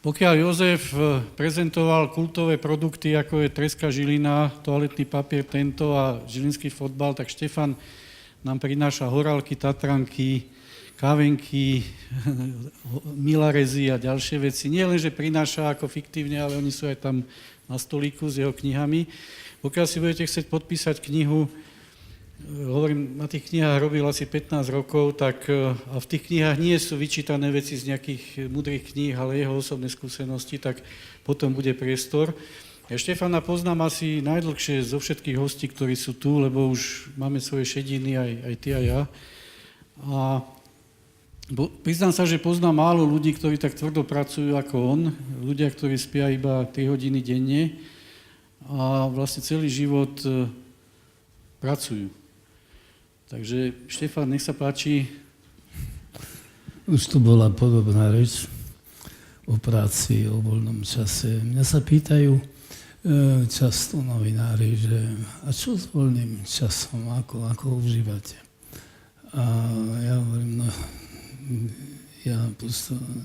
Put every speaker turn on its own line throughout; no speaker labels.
Pokiaľ Jozef prezentoval kultové produkty, ako je treska Žilina, toaletný papier tento a žilinský fotbal, tak Štefan nám prináša horálky, tatranky, kávenky, milarezy a ďalšie veci. Nie len, že prináša ako fiktívne, ale oni sú aj tam na stolíku s jeho knihami. Pokiaľ si budete chcieť podpísať knihu, hovorím, na tých knihách robil asi 15 rokov, tak a v tých knihách nie sú vyčítané veci z nejakých múdrych kníh, ale jeho osobné skúsenosti, tak potom bude priestor. Ja Štefana poznám asi najdlhšie zo všetkých hostí, ktorí sú tu, lebo už máme svoje šediny, aj ty a ja. A priznám sa, že poznám málo ľudí, ktorí tak tvrdo pracujú ako on, ľudia, ktorí spia iba 3 hodiny denne a vlastne celý život pracujú. Takže Štefan, nech sa páči.
Už tu bola podobná reč o práci, o voľnom čase. Mňa sa pýtajú často novinári, že a čo s voľným časom, ako ho užívate? A ja hovorím, no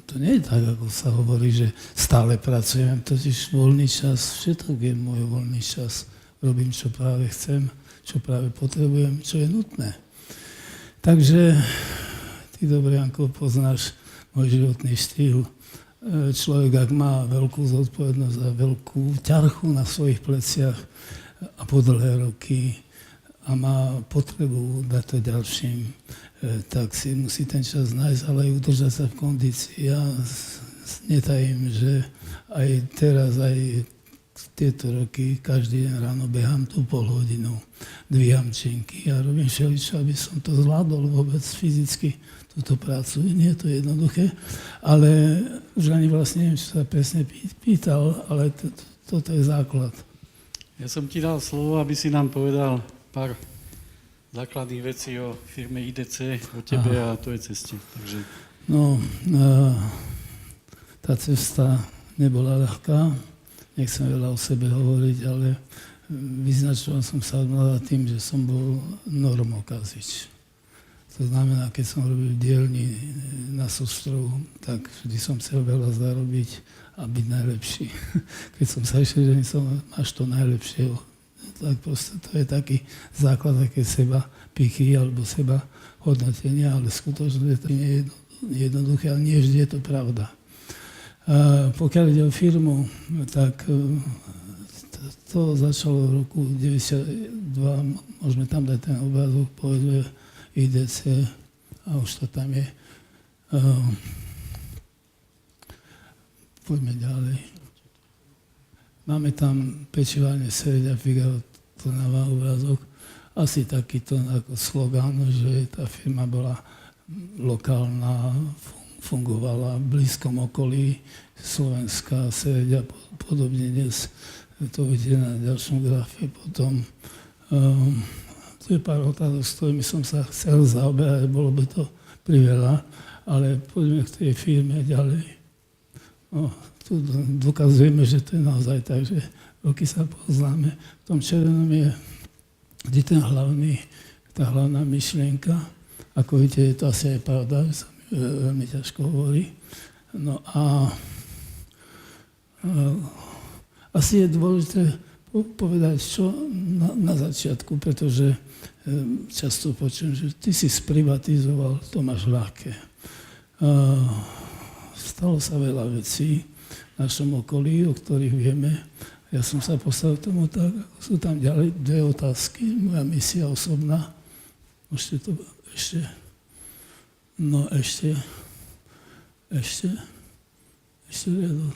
to nie je tak, ako sa hovorí, že stále pracujem, totiž voľný čas, všetok je môj voľný čas. Robím, čo práve chcem, čo práve potrebujem, čo je nutné. Takže ty dobre, Janko, poznáš môj životný štýl. Človek, ak má veľkú zodpovednosť a veľkú ťarchu na svojich pleciach a po dlhé roky a má potrebu dať to ďalším, tak si musí ten čas nájsť, ale aj udržať sa v kondícii. Ja netajím, že aj teraz, aj tieto roky, každý deň ráno behám tú polhodinu, dvíham činky a robím všeličo, aby som to zvládol vôbec fyzicky, túto prácu. Nie je to jednoduché, ale už ani vlastne neviem, čo sa presne pýtal, ale toto je základ.
Ja som ti dal slovo, aby si nám povedal pár základných vecí o firme IDC, o tebe a tvojej ceste. Takže...
No, tá cesta nebola ľahká. Nechcem veľa o sebe hovoriť, ale vyznačoval som sa tým, že som bol normokazič. To znamená, keď som robil dielni na sústrovu, tak vždy som chcel veľa zarobiť a byť najlepší. Keď som sa išiel, že máš to najlepšieho, tak proste to je taký základ také seba pichy alebo seba hodnotenia, ale skutočne to nie je jednoduché, ale nie vždy je to pravda. Pokiaľ ide o firmu, tak to začalo v roku 92, môžeme tam dať ten obrázok, povedzme IDC a už to tam je. Poďme ďalej. Máme tam pečivárne Sereď a Figaro, to dáva obrázok. Asi takýto ako slogán, že tá firma bola lokálna, fungovala v blízkom okolí Slovenska, Sereď a podobne. Dnes to vidíte na ďalšom grafe. Potom tu je pár otázok, s ktorými som sa chcel zaoberať, bolo by to priveľa, ale poďme k tej firme ďalej. No, tu dokazujeme, že to je naozaj tak, že roky sa poznáme. V tom červenom je vždy tá hlavná myšlienka. Ako vidíte, je to asi aj pravda, že sa mi veľmi ťažko hovorí. No a asi je dôležité povedať, čo na začiatku, pretože často počujem, že ty si sprivatizoval, to máš ľahké. Stalo sa veľa vecí v našom okolí, o ktorých vieme. Ja som sa postavil tomu tak, ako sú tam ďalej 2 otázky. Moja misia osobná. Môžete to ešte... No ešte riadok.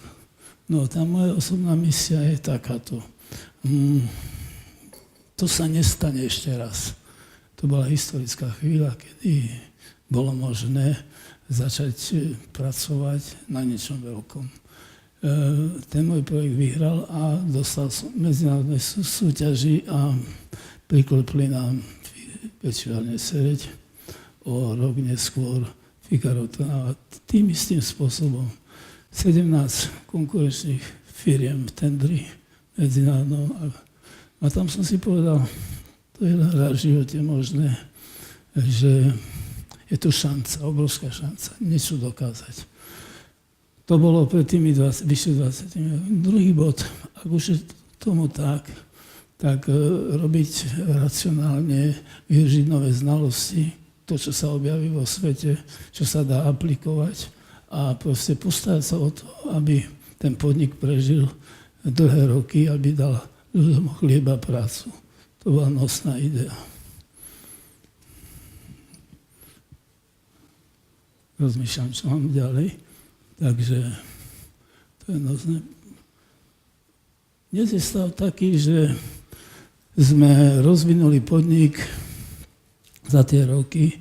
No tá moja osobná misia je takáto. To sa nestane ešte raz. To bola historická chvíľa, kedy bolo možné začať pracovať na niečom veľkom. Ten môj projekt vyhral a dostal som medzinárodnej súťaži a priklepli nám pečivárne Sereď. O rok neskôr Figaro to a tým istým spôsobom 17 konkurenčných firiem v tendri medzinárodnom. A tam som si povedal, to je raz v živote možné, že je tu šanca, obrovská šanca, niečo dokázať. To bolo pred tými vyše 20 rokmi. Druhý bod, ak už je tomu tak robiť racionálne, využiť nové znalosti, to, čo sa objaví vo svete, čo sa dá aplikovať a proste postarať sa o to, aby ten podnik prežil dlhé roky, aby dal ľuďom chlieb a prácu. To bola nosná idea. Rozmýšľam, čo mám ďalej. Takže to je nosné. Dnes je stav taký, že sme rozvinuli podnik za tie roky.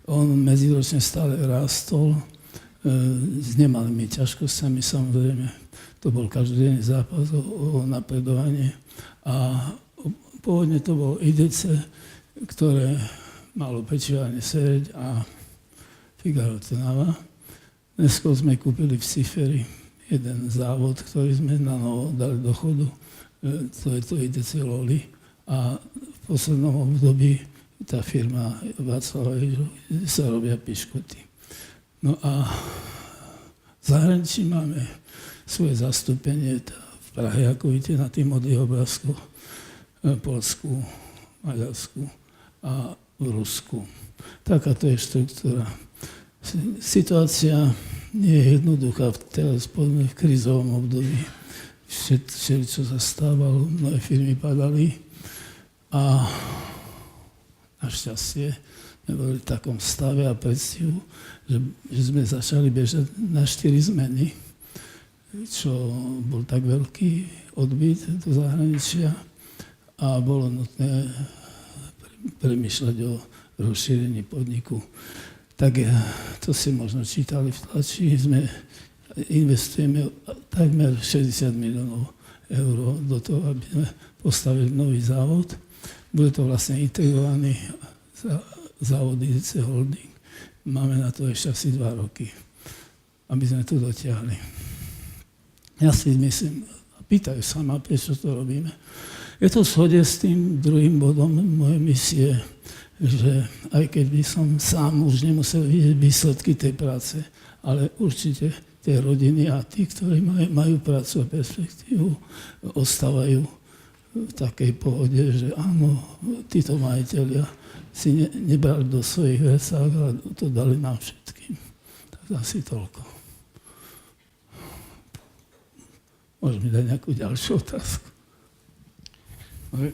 On medziročne stále rástol s nemalými ťažkosťami, samozrejme. To bol každodenný zápas o napredovanie. A pôvodne to bol IDC, ktoré malo Pečivárne Sereď a Figaro Trnava. Dnesko sme kúpili v Ciferi jeden závod, ktorý sme na novo dali do chodu. To je to IDC Loli. A v poslednom období tá firma Václava sa robia piškoty. No a v zahraničí máme svoje zastúpenie v Prahe, ako vidíte na tých modlých obrázkoch, Poľsku, Maďarsku a v Rusku. Takáto je štruktúra. Situácia nie je jednoduchá teraz v krízovom období. Čo sa stávalo, mnohé firmy padali a našťastie sme boli v takom stave a predstihu, že sme začali bežať na 4 zmeny, čo bol tak veľký odbyt do zahraničia a bolo nutné premýšľať o rozšírení podniku. Tak to si možno čítali v tlači, investujeme takmer 60 miliónov eur do toho, aby sme postavili nový závod. Bude to vlastne integrovaný závod IDC Holding. Máme na to ešte asi 2 roky, aby sme to dotiahli. Ja si myslím, pýtajú sa ma, prečo to robíme. Je to v shode s tým druhým bodom mojej misie, že aj keď by som sám už nemusel vidieť výsledky tej práce, ale určite tie rodiny a tí, ktorí majú prácu a perspektívu, ostávajú v takej pohode, že áno, títo majiteľia si nebrali do svojich vecách, ale to dali nám všetkým. Tak asi toľko. Môžeme dať nejakú ďalšiu otázku.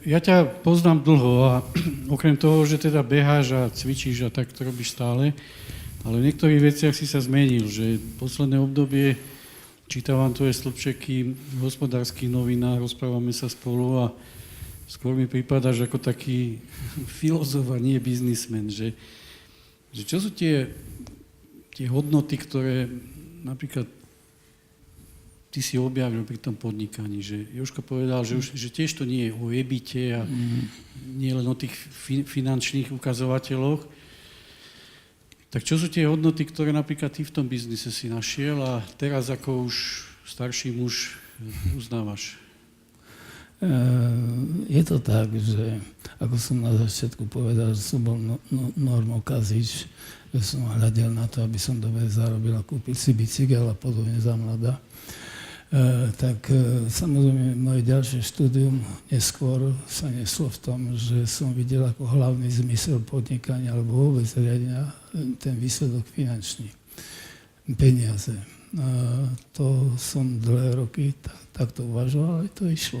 Ja ťa poznám dlho a okrem toho, že teda beháš a cvičíš a tak to robíš stále, ale v niektorých veciach si sa zmenil, že posledné obdobie čítam vám tvoje slupčeky v Hospodárskych novinách, rozprávame sa spolu a skôr mi pripadaš ako taký filozof a nie biznismen, že čo sú tie hodnoty, ktoré napríklad ty si objavil pri tom podnikaní, že Jožko povedal, že tiež to nie je o ebite a nie len o tých finančných ukazovateľoch. Tak čo sú tie hodnoty, ktoré napríklad ty v tom biznise si našiel a teraz ako už starší muž uznávaš?
Je to tak, že ako som na začiatku povedal, že som bol normokazič, že som hľadel na to, aby som dobre zarobil a kúpil si bicykel a podobne za mladá. Tak samozrejme moje ďalšie štúdium neskôr sa neslo v tom, že som videl ako hlavný zmysel podnikania alebo vôbec riadenia ten výsledok finančný, peniaze. To som dlhé roky takto uvažoval, ale to išlo.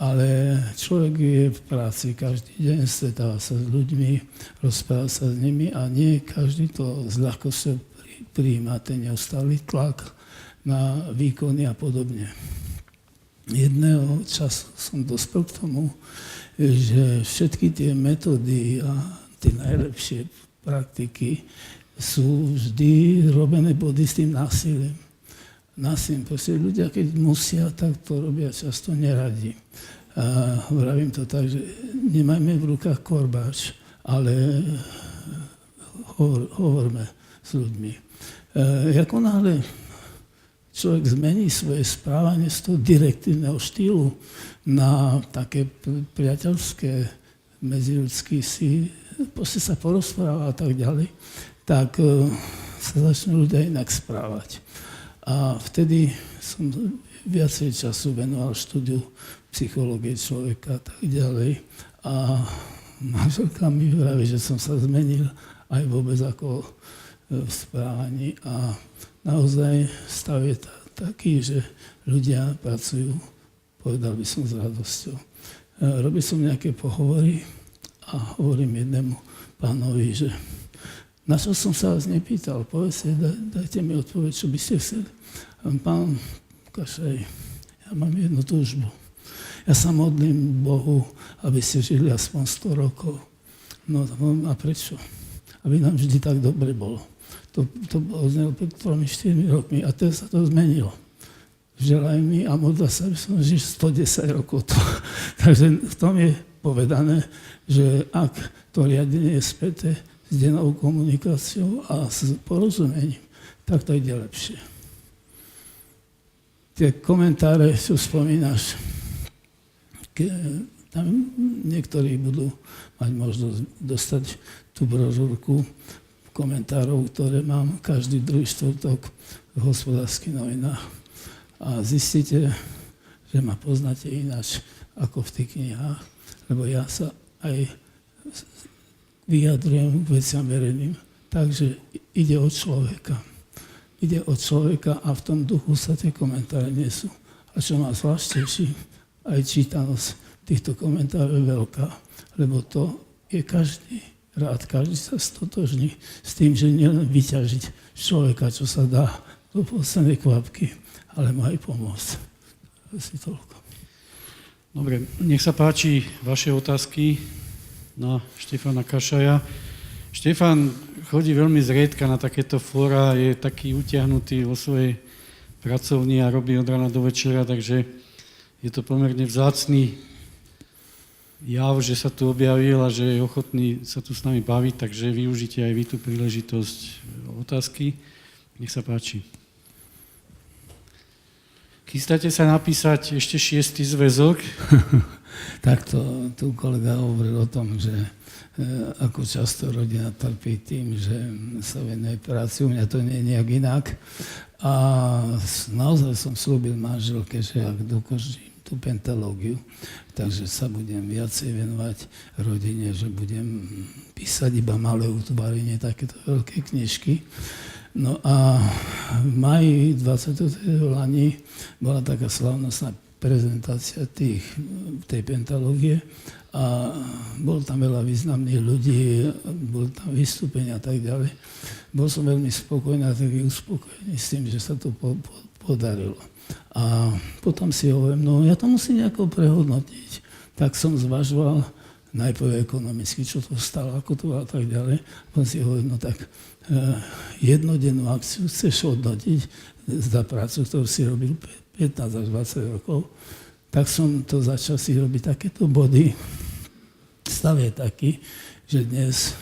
Ale človek je v práci každý deň, stretáva sa s ľuďmi, rozpráva sa s nimi a nie každý to s ľahkosťou prijíma ten neustály tlak na výkony a podobne. Jedného času som dospel k tomu, že všetky tie metódy a tie najlepšie praktiky sú vždy robené pod istým násilím. Násilím, proste ľudia, keď musia, tak to robia často neradi. A vravím to tak, že nemajme v rukách korbáč, ale hovorme s ľuďmi. Ako náhle človek zmení svoje správanie z toho direktívneho štýlu na také priateľské, medziľudské si, proste sa porozpráva a tak ďalej, tak sa začnú ľudia inak správať. A vtedy som viacej času venoval štúdiu psychológie človeka a tak ďalej. A manželka mi vraví, že som sa zmenil aj vôbec ako v správaní. A naozaj stav je taký, že ľudia pracujú, povedal by som, s radosťou. Robil som nejaké pohovory a hovorím jednému pánovi, že na čo som sa vás nepýtal, povedzte, dajte mi odpoveď, čo by ste chceli. Pán Kašaj, ja mám jednu túžbu. Ja sa modlím Bohu, aby ste žili aspoň 100 rokov. No a prečo? Aby nám vždy tak dobre bolo. To bolo pred 3-4 rokmi a teraz sa to zmenilo. Želaj mi a modla sa, aby som žil 110 rokov. Takže v tom je povedané, že ak to riadenie je späté s dennou komunikáciou a s porozumením, tak to ide lepšie. Tie komentáre, čo spomínaš, tam niektorí budú mať možnosť dostať tú brožúrku komentárov, ktoré mám každý druhý štvrtok v Hospodárskych novinách. A zistíte, že ma poznáte ináč ako v tých knihách, lebo ja sa aj vyjadrujem k veciam verejným. Takže ide o človeka. Ide o človeka a v tom duchu sa tie komentáre nesú. A čo ma zvlášť teší, aj čítanosť týchto komentárov je veľká, lebo to je každý rád, každý sa stotožní s tým, že nielen vyťažiť z človeka, čo sa dá do poslednej kvapky, ale má aj pomôcť. Asi toľko.
Dobre, nech sa páči vaše otázky na Štefana Kašaja. Štefan chodí veľmi zriedka na takéto fóra, je taký utiahnutý vo svojej pracovni a robí od rána do večera, takže je to pomerne vzácny jav, že sa tu objavil a že je ochotný sa tu s nami baviť, takže využite aj vy tú príležitosť otázky. Nech sa páči. Chystáte sa napísať ešte 6. zväzok?
Tak to tu kolega hovoril o tom, že ako často rodina trpí tým, že sa venuje práci. U mňa to nie je nejak inak. A naozaj som slúbil manželke, že ak dokončím tú pentalógiu, takže sa budem viacej venovať rodine, že budem písať iba malé útvary, nie takéto veľké knižky. No a v maji 23. lani bola taká slavnostná prezentácia tej pentalógie a bolo tam veľa významných ľudí, bolo tam vystúpenia a tak ďalej. Bol som veľmi spokojný a taký uspokojený s tým, že sa to podarilo. A potom si hovorím, no ja to musím nejako prehodnotiť. Tak som zvažoval najprv ekonomicky, čo to stalo, ako to a tak ďalej. Potom si hovorím, no tak jednodennú akciu chceš hodnotiť za prácu, ktorú si robil 15 až 20 rokov. Tak som to začal si robiť takéto body. Stav je taký, že dnes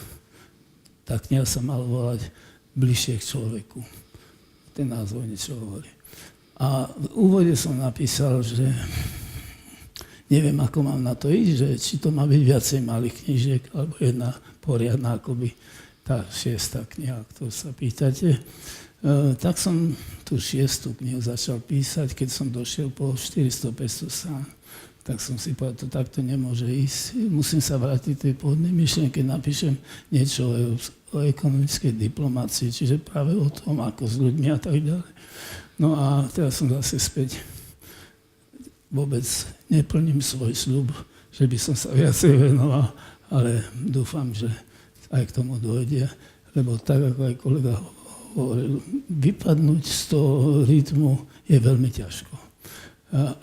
tá kniha sa mal volať Bližšie k človeku. Ten názov niečo hovorí. A v úvode som napísal, že neviem, ako mám na to ísť, že či to má byť viacej malých knižiek, alebo jedna poriadna, akoby tá 6. kniha, ktorú sa pýtate. Tak som tú 6. knihu začal písať, keď som došiel po 400-500 strán. Tak som si povedal, to takto nemôže ísť. Musím sa vrátiť tej pôvodnej myšlienke, napíšem niečo o ekonomickej diplomácii, čiže práve o tom, ako s ľuďmi a tak ďalej. No a teraz som zase späť. Vôbec neplním svoj sľub, že by som sa viacej venoval, ale dúfam, že aj k tomu dôjde, lebo tak, ako aj kolega hovoril, vypadnúť z toho rytmu je veľmi ťažko.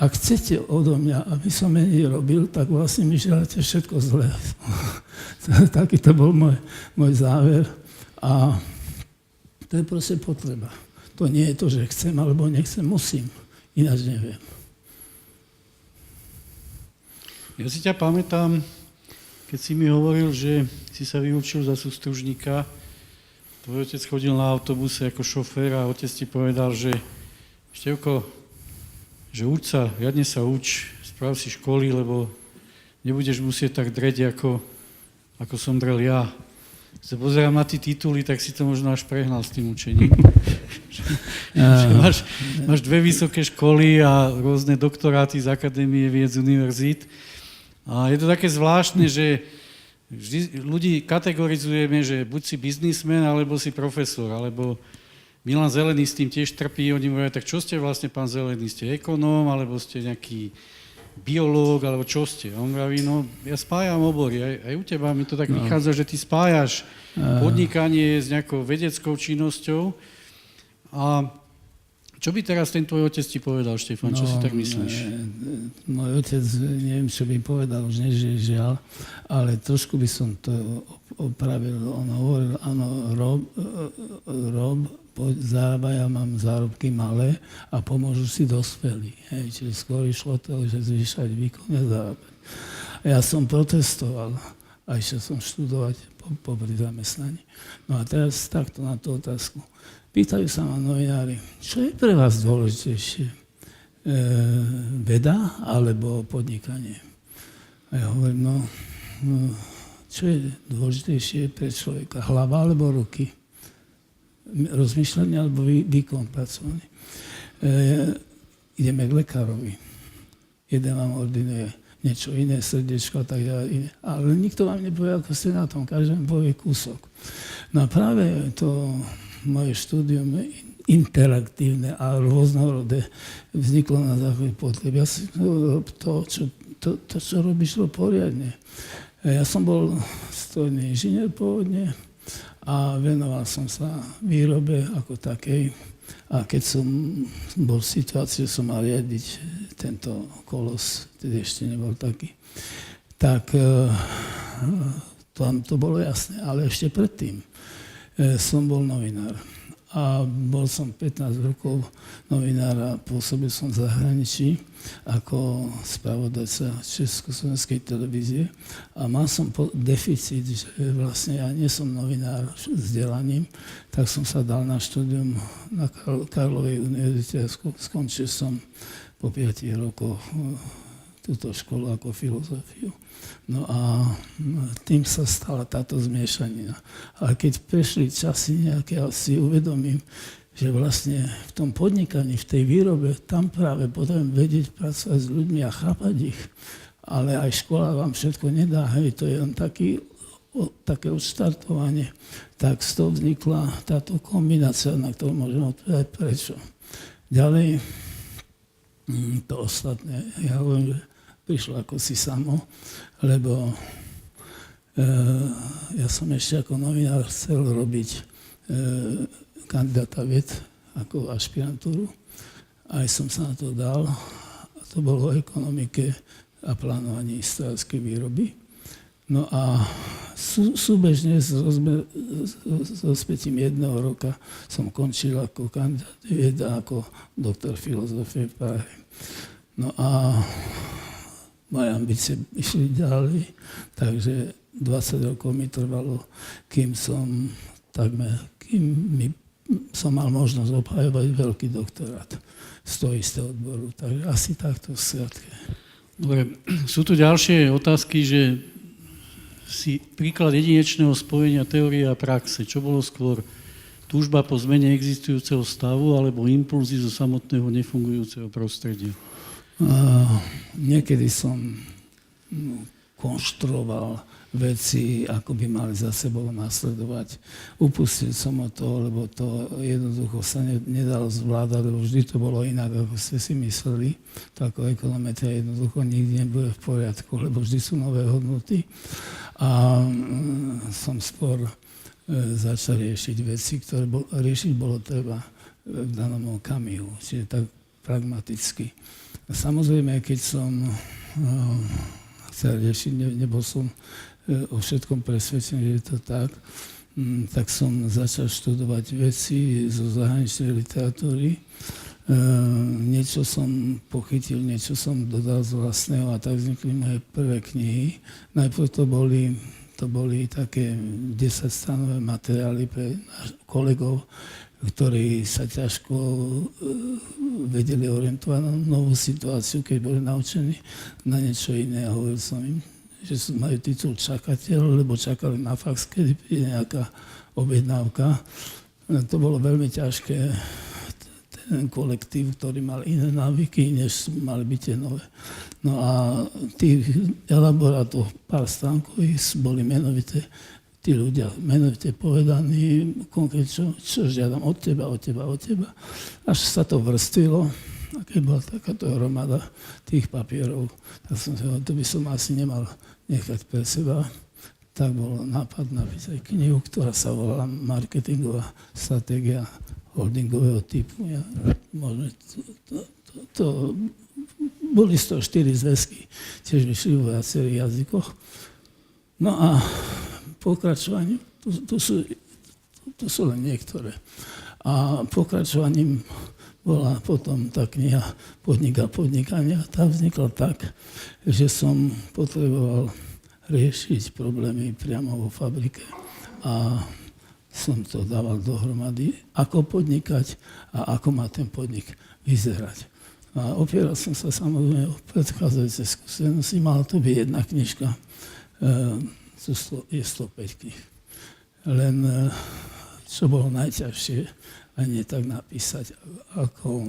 Ak chcete odo mňa, aby som menej robil, tak vlastne mi želáte všetko zlé. Taký to bol môj záver. A to je proste potreba. To nie je to, že chcem alebo nechcem, musím. Ináč neviem.
Ja si ťa pamätám, keď si mi hovoril, že si sa vyučil za sústružníka. Tvoj otec chodil na autobuse ako šofér a otec ti povedal, že Števko, že uč sa, riadne sa uč, správ si školy, lebo nebudeš musieť tak dreť, ako som drel ja. sa pozerám na tie tituly, tak si to možno až prehnal s tým učením. Že máš 2 vysoké školy a rôzne doktoráty z akadémie vied, z univerzít. A je to také zvláštne, že vždy ľudí kategorizujeme, že buď si biznismen, alebo si profesor, alebo Milan Zelený s tým tiež trpí, oni mówią, tak čo ste vlastne, pán Zelený, ste ekonóm, alebo ste nejaký biológ, alebo čo ste? A on vraví, no ja spájam obory, aj u teba mi to tak vychádza, že ty spájaš podnikanie s nejakou vedeckou činnosťou. A čo by teraz ten tvoj otec ti povedal, Štefan, čo si tak myslíš?
Môj otec, neviem, čo by povedal, už nežije, žiaľ, ale trošku by som to opravil. On hovoril, áno, Rob, zarábaj, ja mám zárobky malé a pomôžu si dospelí. Čiže skôr išlo to, že zvýšať výkon a zarábať. Ja som protestoval a išiel som študovať popri zamestnaní. No a teraz takto na tú otázku. Pýtajú sa ma novinári, čo je pre vás dôležitejšie? Veda alebo podnikanie? A ja hovorím, no čo je dôležitejšie pre človeka? Hlava alebo ruky? Rozmýšľanie alebo výkon pracovný. Ideme k lekárovi. Jeden vám ordinuje niečo iné, srdiečko a tak ďalej. Ale nikto vám nepovie, ako ste na tom. Každý vám povie kúsok. No a práve to moje štúdium interaktívne a rôznorodé vzniklo na základe potrieb. Ja si to, čo robíš, to poriadne. Ja som bol strojný inžinier pôvodne, a venoval som sa výrobe ako takej. A keď som bol v situácii, že som mal riadiť tento kolos, tedy ešte nebol taký, tak tam to bolo jasné. Ale ešte predtým som bol novinár. A bol som 15 rokov novinár a pôsobil som v zahraničí ako spravodajca Československej televízie a mal som deficit, že vlastne ja nie som novinár vzdelaním, tak som sa dal na štúdium na Karlovej univerzite a skončil som po 5 rokoch túto školu ako filozofiu. No a tým sa stala táto zmiešanina. Ale keď prešli časy nejaké, ja si uvedomím, že vlastne v tom podnikaní, v tej výrobe, tam práve potrebujem vedieť pracovať s ľuďmi a chápať ich. Ale aj škola vám všetko nedá, hej, to je len také odštartovanie. Tak z toho vznikla táto kombinácia, na ktorú môžem odpovedať prečo. Ďalej, to ostatné, ja hovorím, že prišlo ako si samo, lebo ja som ešte ako novinár chcel robiť kandidáta vied ako ašpirantúru. Aj som sa na to dal. A to bolo o ekonomike a plánovaní strojárskej výroby. No a súbežne s rozpätím 1 roka som končil ako kandidát vied a ako doktor filozofie v Prahe. No a moje ambície išli ďalej, takže 20 rokov mi trvalo, kým som mal možnosť obhajovať veľký doktorát z toho istého odboru. Takže asi takto v skratke.
Dobre, sú tu ďalšie otázky, že si príklad jedinečného spojenia teórie a praxe. Čo bolo skôr? Túžba po zmene existujúceho stavu alebo impulzy zo samotného nefungujúceho prostredia? Niekedy
som konštruoval veci, ako by mali za sebou nasledovať. Upustil som od toho, lebo to jednoducho sa nedalo zvládať, lebo vždy to bolo inak, ako ste si mysleli. To ako ekonometria jednoducho nikdy nebude v poriadku, lebo vždy sú nové hodnoty. A som skôr začal riešiť veci, ktoré riešiť bolo treba v danom okamihu, čiže tak pragmaticky. Samozrejme, keď som chcel riešiť, nebol som o všetkom presvedčený, že je to tak som začal študovať veci zo zahraničnej literatúry. Niečo som pochytil, niečo som dodal z vlastného a tak vznikli moje prvé knihy. Najprv to boli také 10-stranové materiály pre kolegov, ktorí sa ťažko vedeli orientovať na novú situáciu, keď boli naučení na niečo iné. A hovoril som im, že majú titul čakateľ, lebo čakali na fax, kedy príde nejaká objednávka. To bolo veľmi ťažké. Ten kolektív, ktorý mal iné návyky, než mali byť tie nové. No a tých elaborátov, pár stánkových, boli menovité, tí ľudia menovite povedaní, konkrétne, čo žiadam od teba. Až sa to vrstvilo, a keď bola takáto hromada tých papierov, tak som si hovoril, to by som asi nemal nechať pre seba. Tak bol nápad napísať knihu, ktorá sa volala Marketingová stratégia holdingového typu. Boli z toho 4 zväzky, tiež vyšli vo viacerých jazykoch. No a pokračovaním, to sú len niektoré. A pokračovaním bola potom tá kniha Podnik a podnikania. Tá vznikla tak, že som potreboval riešiť problémy priamo vo fabrike a som to dával dohromady, ako podnikať a ako má ten podnik vyzerať. A opieral som sa samozrejme o predchádzajúce skúsenosti. Mala to byť jedna knižka, je 105 knih. Len čo bolo najťažšie, a nie tak napísať, ako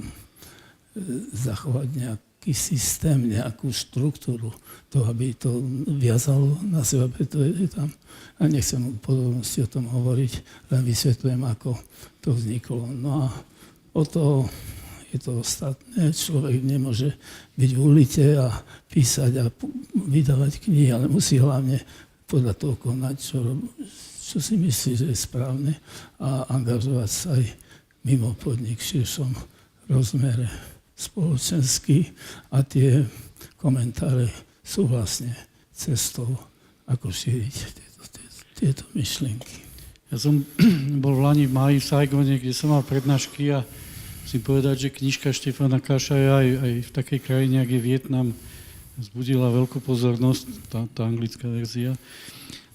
zachovať nejaký systém, nejakú štruktúru, to, aby to viazalo na seba, preto je tam, a nechcem v podrobnosti o tom hovoriť, len vysvetľujem, ako to vzniklo. No a o to je to ostatné. Človek nemôže byť v ulite a písať a vydávať knihy, ale musí hlavne podľa toho konať, čo si myslí, že je správne a angažovať sa aj mimo podnik v širšom rozmere spoločenský a tie komentáre sú vlastne cestou, ako šíriť tieto myšlienky.
Ja som bol v Lani v máji v Saigone, kde som mal prednášky a musím povedať, že knižka Štefana Kašaja aj v takej krajine, ako je Vietnam, vzbudila veľkú pozornosť, tá anglická verzia.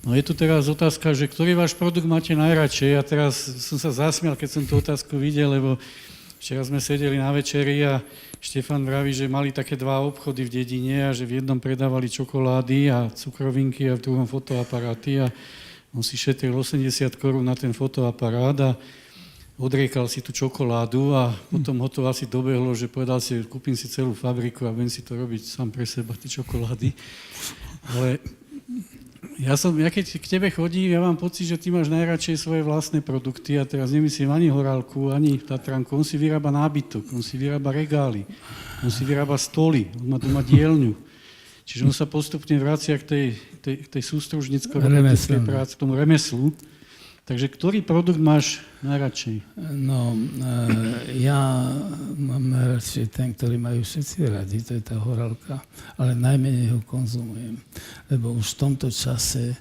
No je tu teraz otázka, že ktorý váš produkt máte najradšej? A teraz som sa zasmial, keď som tú otázku videl, lebo včera sme sedeli na večeri a Štefan vraví, že mali také 2 obchody v dedine a že v jednom predávali čokolády a cukrovinky a v druhom fotoaparáty a on si šetril 80 korún na ten fotoaparát a odriekal si tú čokoládu a potom ho to asi dobehlo, že povedal si, kúpim si celú fabriku a budem si to robiť sám pre seba, tie čokolády. Ale ja keď k tebe chodím, ja mám pocit, že ty máš najradšej svoje vlastné produkty a teraz nemyslím ani Horálku, ani Tatranku. On si vyrába nábytok, on si vyrába regály, on si vyrába stoly, on má doma dielňu. Čiže on sa postupne vracia k tej sústružnicko-robotickej práci, k tomu remeslu. Takže ktorý produkt máš najradšej?
No, ja mám najradšej ten, ktorý majú všetci radi, to je tá Horálka, ale najmenej ho konzumujem. Lebo už v tomto čase,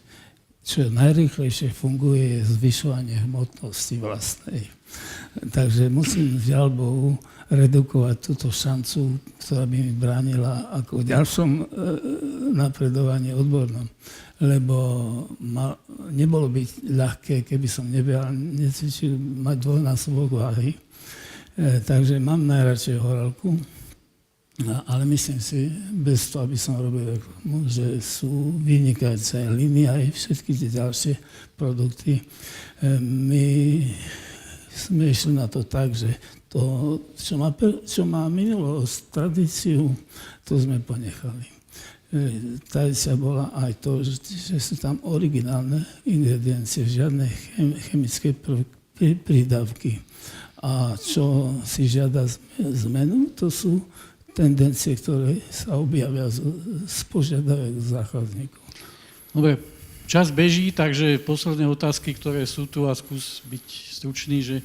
čo najrýchlejšie funguje, je zvyšovanie hmotnosti vlastnej. Takže musím, žiaľ Bohu, redukovať túto šancu, ktorá by mi bránila ako v ďalšom napredovaní odbornom. Lebo nebolo by ľahké, keby som necvičil mať dvojnásobok váhy. Takže mám najradšej Horálku, ale myslím si, bez toho, aby som robil reklamu, že sú vynikajúce aj línie, aj všetky tie ďalšie produkty. My sme išli na to tak, že to, čo má minulosť, tradíciu, to sme ponechali. Tradícia bola aj to, že sú tam originálne ingrediencie, žiadne chemické prídavky. A čo si žiada zmenu, to sú tendencie, ktoré sa objavia z požiadavek zákazníkov.
Dobre, čas beží, takže posledné otázky, ktoré sú tu a skús byť stručný, že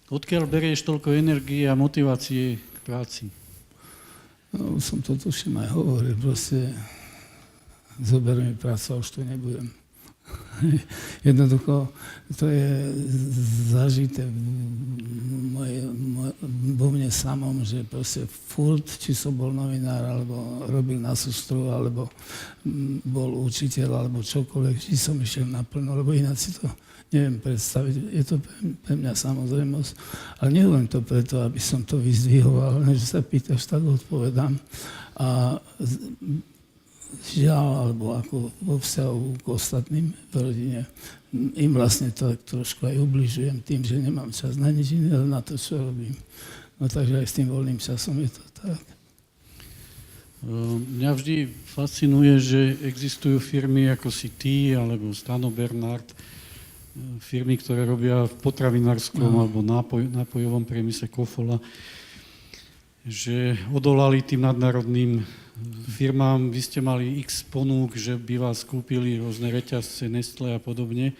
odkiaľ berieš toľko energie a motivácie k práci?
No, som to tuším aj hovoril, proste zoberiem prácu a už tu nebudem. Jednoducho, to je zažité vo mne samom, že proste furt, či som bol novinár, alebo robil na sústru, alebo bol učiteľ, alebo čokoľvek, či som išiel naplno, lebo ináč si to neviem predstaviť. Je to pre mňa samozrejmosť. Ale nehovorím to preto, aby som to vyzdvihoval, len že sa pýtaš, tak odpovedám. A žiaľ, alebo ako vo vzťahu k ostatným v rodine, im vlastne to trošku aj ubližujem tým, že nemám čas na nič iné, ale na to, čo robím. No takže aj s tým voľným časom je to tak.
Mňa vždy fascinuje, že existujú firmy ako si ty, alebo Stano Bernard, firmy, ktoré robia v potravinárskom alebo nápojovom priemysle Kofola, že odolali tým nadnárodným firmám. Vy ste mali x ponúk, že by vás kúpili rôzne reťazce, Nestlé a podobne.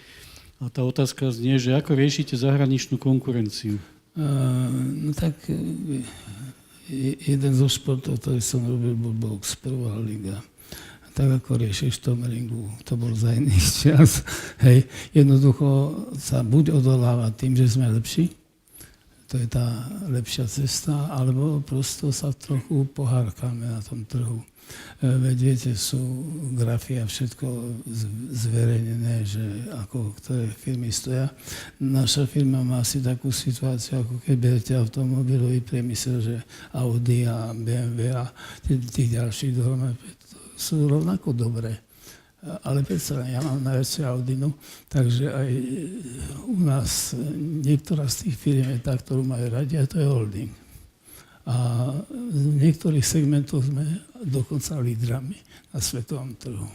A tá otázka znie, že ako riešite zahraničnú konkurenciu?
No tak jeden zo športov, ktorý som robil, bol box, prvá liga. Tak ako riešiš v tom ringu, to bol za iných čas. Hej, jednoducho sa buď odoláva tým, že sme lepší, to je tá lepšia cesta, alebo prosto sa trochu pohárkame na tom trhu. Veď viete, sú grafy a všetko zverejnené, že ako ktoré firmy stoja. Naša firma má asi takú situáciu, ako keď berete automobilový priemysel, že Audi a BMW a tých ďalších dohromady sú rovnako dobré. Ale predsa ja mám najväčšie Audinu, takže aj u nás niektorá z tých firm je tá, ktorú majú radi, a to je holding. A v niektorých segmentoch sme dokonca lídrami na svetovom trhu.